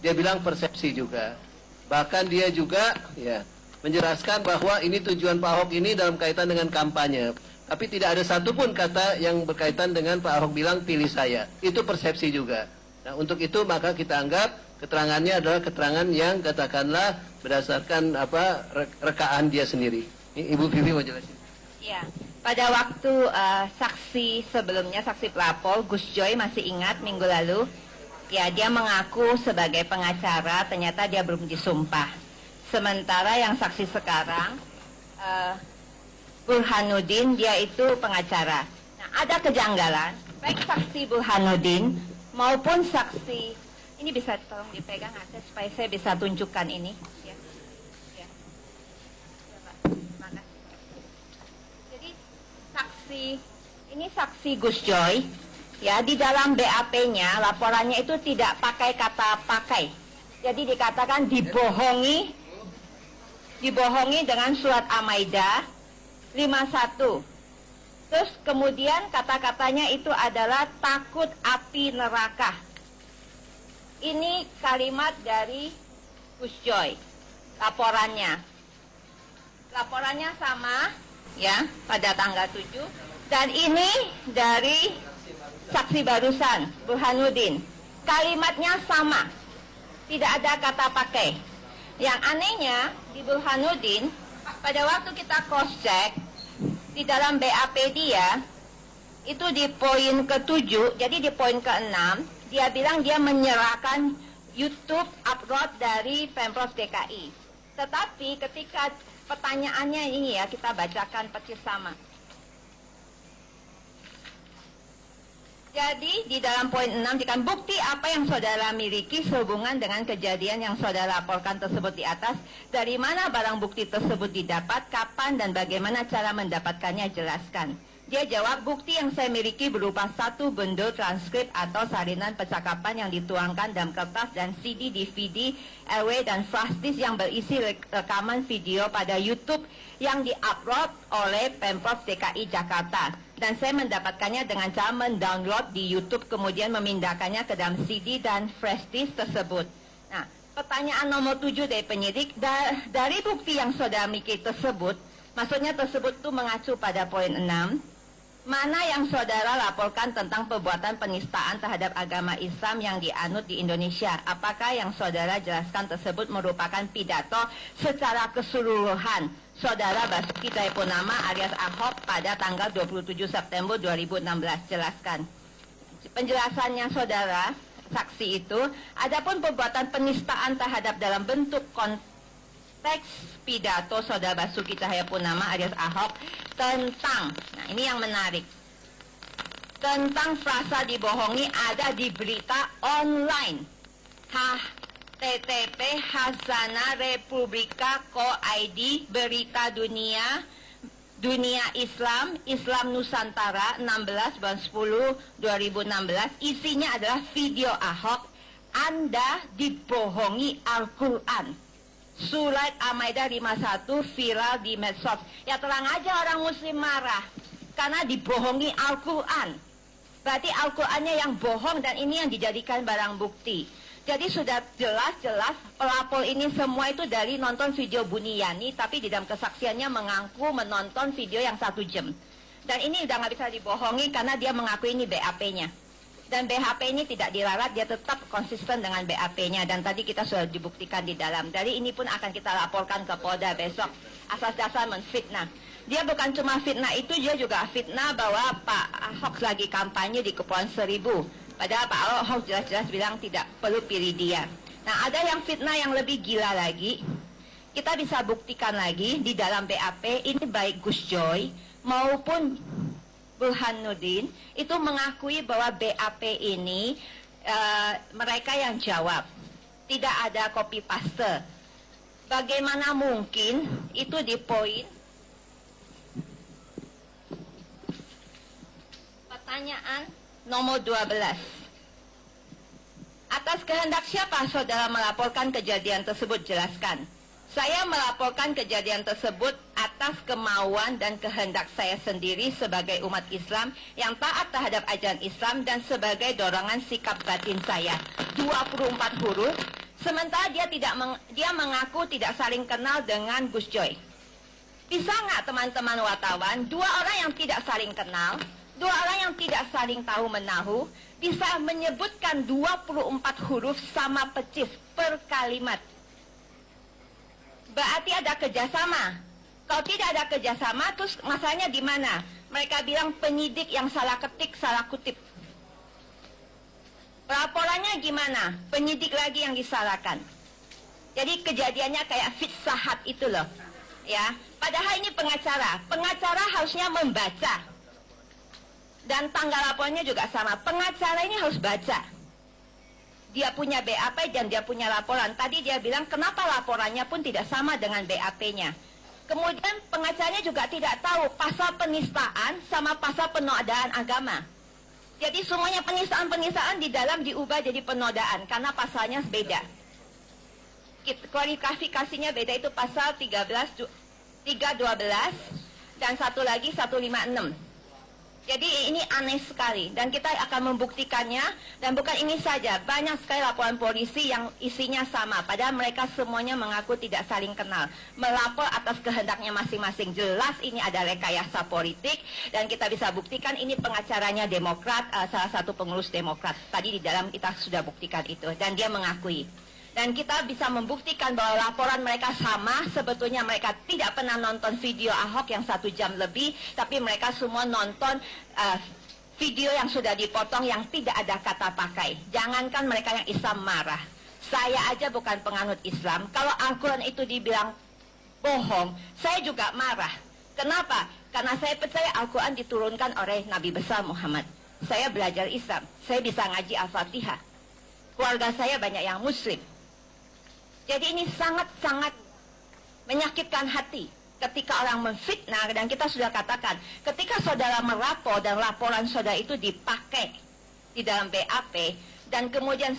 Dia bilang persepsi juga. Bahkan dia juga ya menjelaskan bahwa ini tujuan Pak Ahok ini dalam kaitan dengan kampanye. Tapi tidak ada satupun kata yang berkaitan dengan Pak Ahok bilang pilih saya. Itu persepsi juga. Nah, untuk itu maka kita anggap keterangannya adalah keterangan yang katakanlah berdasarkan rekaan dia sendiri. Ini Ibu Vivi mau jelasin. Ya, pada waktu saksi sebelumnya, saksi pelapor Gus Joy masih ingat minggu lalu, ya dia mengaku sebagai pengacara, ternyata dia belum disumpah. Sementara yang saksi sekarang, Burhanuddin, dia itu pengacara. Nah, ada kejanggalan, baik saksi Burhanuddin maupun saksi, ini bisa tolong dipegang akses supaya saya bisa tunjukkan ini. Ya. Ya. Ya, Pak. Terima kasih. Jadi ini saksi Gus Joy, ya di dalam BAP-nya laporannya itu tidak pakai kata pakai. Jadi dikatakan dibohongi dengan surat Al-Maidah 51. Terus kemudian kata-katanya itu adalah takut api neraka. Ini kalimat dari Gus Joy. Laporannya sama ya pada tanggal 7. Dan ini dari saksi barusan Burhanuddin. Kalimatnya sama. Tidak ada kata pakai. Yang anehnya di Burhanuddin, pada waktu kita cross check di dalam BAP dia itu di poin ke-7, jadi di poin ke-6 dia bilang dia menyerahkan YouTube upload dari Pemprov DKI. Tetapi ketika pertanyaannya ini ya, kita bacakan persis sama. Jadi di dalam poin 6 dikatakan bukti apa yang saudara miliki sehubungan dengan kejadian yang saudara laporkan tersebut di atas, dari mana barang bukti tersebut didapat, kapan dan bagaimana cara mendapatkannya, jelaskan. Dia jawab, bukti yang saya miliki berupa satu bundle transkrip atau salinan percakapan yang dituangkan dalam kertas dan CD, DVD, RW dan flash disk yang berisi rekaman video pada YouTube yang diupload oleh Pemprov DKI Jakarta. Dan saya mendapatkannya dengan cara mendownload di YouTube kemudian memindahkannya ke dalam CD dan flash disk tersebut. Nah, pertanyaan nomor 7 dari penyidik, dari bukti yang saudara miliki tersebut, maksudnya tersebut itu mengacu pada poin 6, mana yang saudara laporkan tentang perbuatan penistaan terhadap agama Islam yang dianut di Indonesia? Apakah yang saudara jelaskan tersebut merupakan pidato secara keseluruhan saudara Basuki Cahayapurnama alias Ahok pada tanggal 27 September 2016? Jelaskan. Penjelasannya saudara, saksi itu, adapun perbuatan penistaan terhadap dalam bentuk teks pidato saudara Basuki Cahayapurnama alias Ahok tentang, nah ini yang menarik, tentang frasa dibohongi ada di berita online http hasanarepublika.co.id berita dunia Islam Nusantara 16 bulan 10 2016. Isinya adalah video Ahok, Anda dibohongi Al-Quran. Surat Al-Maidah 51 viral di medsos. Ya terang aja orang muslim marah karena dibohongi Al-Quran. Berarti Al-Qurannya yang bohong dan ini yang dijadikan barang bukti. Jadi sudah jelas-jelas pelapor ini semua itu dari nonton video Buniyani, tapi di dalam kesaksiannya mengaku menonton video yang 1 jam. Dan ini udah nggak bisa dibohongi karena dia mengaku ini BAP-nya. Dan BHP ini tidak diralat, dia tetap konsisten dengan BAP-nya. Dan tadi kita sudah dibuktikan di dalam. Dari ini pun akan kita laporkan ke Polda besok. Asas dasar menfitnah. Dia bukan cuma fitnah itu, dia juga fitnah bahwa Pak Ahok lagi kampanye di Kepulauan Seribu. Padahal Pak Ahok jelas-jelas bilang tidak perlu pilih dia. Nah, ada yang fitnah yang lebih gila lagi. Kita bisa buktikan lagi di dalam BAP, ini baik Gus Joy maupun Burhanuddin itu mengakui bahwa BAP ini mereka yang jawab, tidak ada copy paste. Bagaimana mungkin itu di poin pertanyaan nomor 12. Atas kehendak siapa saudara melaporkan kejadian tersebut? Jelaskan. Saya melaporkan kejadian tersebut atas kemauan dan kehendak saya sendiri sebagai umat Islam yang taat terhadap ajaran Islam dan sebagai dorongan sikap batin saya. 24 huruf, Sementara dia mengaku tidak saling kenal dengan Gus Joy. Bisa nggak teman-teman wartawan, dua orang yang tidak saling kenal, dua orang yang tidak saling tahu menahu, bisa menyebutkan 24 huruf sama persis per kalimat? Berarti ada kerjasama. Kalau tidak ada kerjasama, terus masalahnya di mana? Mereka bilang penyidik yang salah ketik, salah kutip. Laporannya gimana? Penyidik lagi yang disalahkan. Jadi kejadiannya kayak Fitsahat itu loh. Ya, padahal ini pengacara. Pengacara harusnya membaca. Dan tanggal laporannya juga sama. Pengacara ini harus baca. Dia punya BAP dan dia punya laporan. Tadi dia bilang kenapa laporannya pun tidak sama dengan BAP-nya. Kemudian pengacaranya juga tidak tahu pasal penistaan sama pasal penodaan agama. Jadi semuanya penistaan-penistaan di dalam diubah jadi penodaan karena pasalnya beda. Kualifikasinya beda, itu pasal 312 dan satu lagi 156. Jadi ini aneh sekali dan kita akan membuktikannya. Dan bukan ini saja, banyak sekali laporan polisi yang isinya sama, padahal mereka semuanya mengaku tidak saling kenal, melapor atas kehendaknya masing-masing. Jelas ini ada rekayasa politik dan kita bisa buktikan ini pengacaranya Demokrat, salah satu pengurus Demokrat. Tadi di dalam kita sudah buktikan itu dan dia mengakui. Dan kita bisa membuktikan bahwa laporan mereka sama. Sebetulnya mereka tidak pernah nonton video Ahok yang 1 jam lebih, tapi mereka semua nonton video yang sudah dipotong yang tidak ada kata pakai. Jangankan mereka yang Islam marah. Saya aja bukan penganut Islam. Kalau Al-Quran itu dibilang bohong, saya juga marah. Kenapa? Karena saya percaya Al-Quran diturunkan oleh Nabi besar Muhammad. Saya belajar Islam. Saya bisa ngaji Al-Fatihah. Keluarga saya banyak yang Muslim. Jadi ini sangat-sangat menyakitkan hati ketika orang memfitnah. Dan kita sudah katakan, ketika saudara melapor dan laporan saudara itu dipakai di dalam BAP, dan kemudian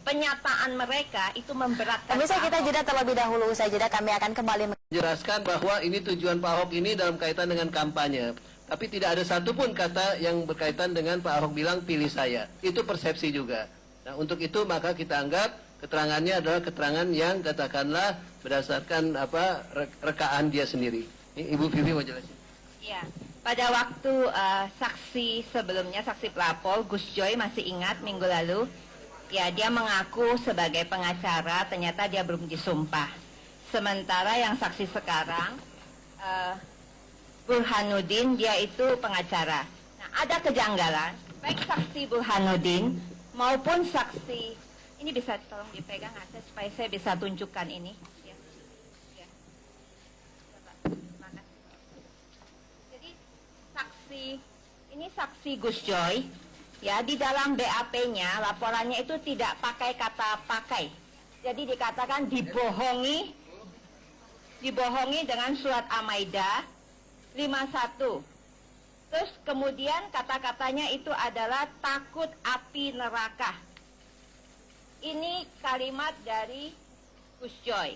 penyataan mereka itu memberatkan. Bisa kita jeda terlebih dahulu, usai jeda kami akan kembali Jelaskan bahwa ini tujuan Pak Ahok ini dalam kaitan dengan kampanye. Tapi tidak ada satupun kata yang berkaitan dengan Pak Ahok bilang pilih saya. Itu persepsi juga. Nah, untuk itu maka kita anggap keterangannya adalah keterangan yang katakanlah berdasarkan rekaan dia sendiri. Ini Ibu Vivi mau jelasin. Ya, pada waktu saksi sebelumnya, saksi pelapor Gus Joy masih ingat minggu lalu, ya dia mengaku sebagai pengacara, ternyata dia belum disumpah. Sementara yang saksi sekarang Burhanuddin, dia itu pengacara. Nah, ada kejanggalan, baik saksi Burhanuddin maupun saksi. Ini bisa tolong dipegang akses supaya saya bisa tunjukkan ini. Ya. Ya. Jadi ini saksi Gus Joy. Ya, di dalam BAP-nya laporannya itu tidak pakai kata pakai. Jadi dikatakan dibohongi dengan surat Al-Maidah 51. Terus kemudian kata-katanya itu adalah takut api neraka. Ini kalimat dari Gus Joy,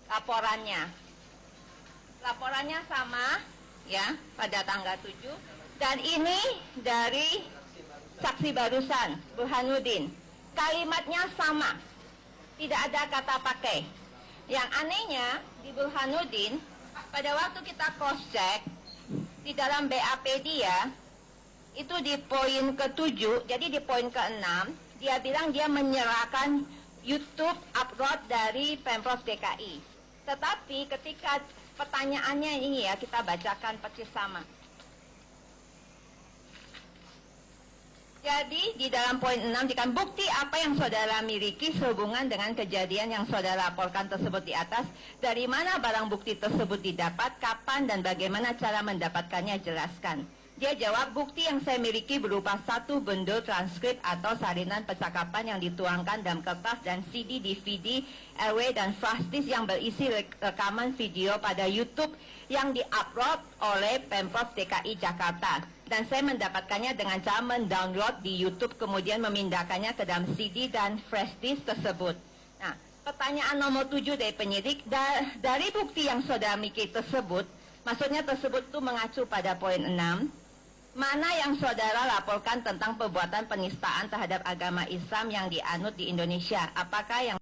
laporannya. Laporannya sama, ya, pada tanggal 7. Dan ini dari saksi barusan, Burhanuddin. Kalimatnya sama, tidak ada kata pakai. Yang anehnya, di Burhanuddin, pada waktu kita cross check, di dalam BAP dia, itu di poin ke-7, jadi di poin ke-6, dia bilang dia menyerahkan YouTube upload dari Pemprov DKI. Tetapi ketika pertanyaannya ini ya, kita bacakan persis sama. Jadi di dalam poin 6 dikatakan bukti apa yang saudara miliki sehubungan dengan kejadian yang saudara laporkan tersebut di atas. Dari mana barang bukti tersebut didapat, kapan dan bagaimana cara mendapatkannya, jelaskan. Dia jawab, bukti yang saya miliki berupa 1 bundel transkrip atau salinan percakapan yang dituangkan dalam kertas dan CD, DVD, RW, dan flash disk yang berisi rekaman video pada YouTube yang diupload oleh Pemprov DKI Jakarta. Dan saya mendapatkannya dengan cara mendownload di YouTube, kemudian memindahkannya ke dalam CD dan flash disk tersebut. Nah, pertanyaan nomor 7 dari penyidik, dari bukti yang saudara miliki tersebut, maksudnya tersebut itu mengacu pada poin 6, mana yang saudara laporkan tentang perbuatan penistaan terhadap agama Islam yang dianut di Indonesia? Apakah yang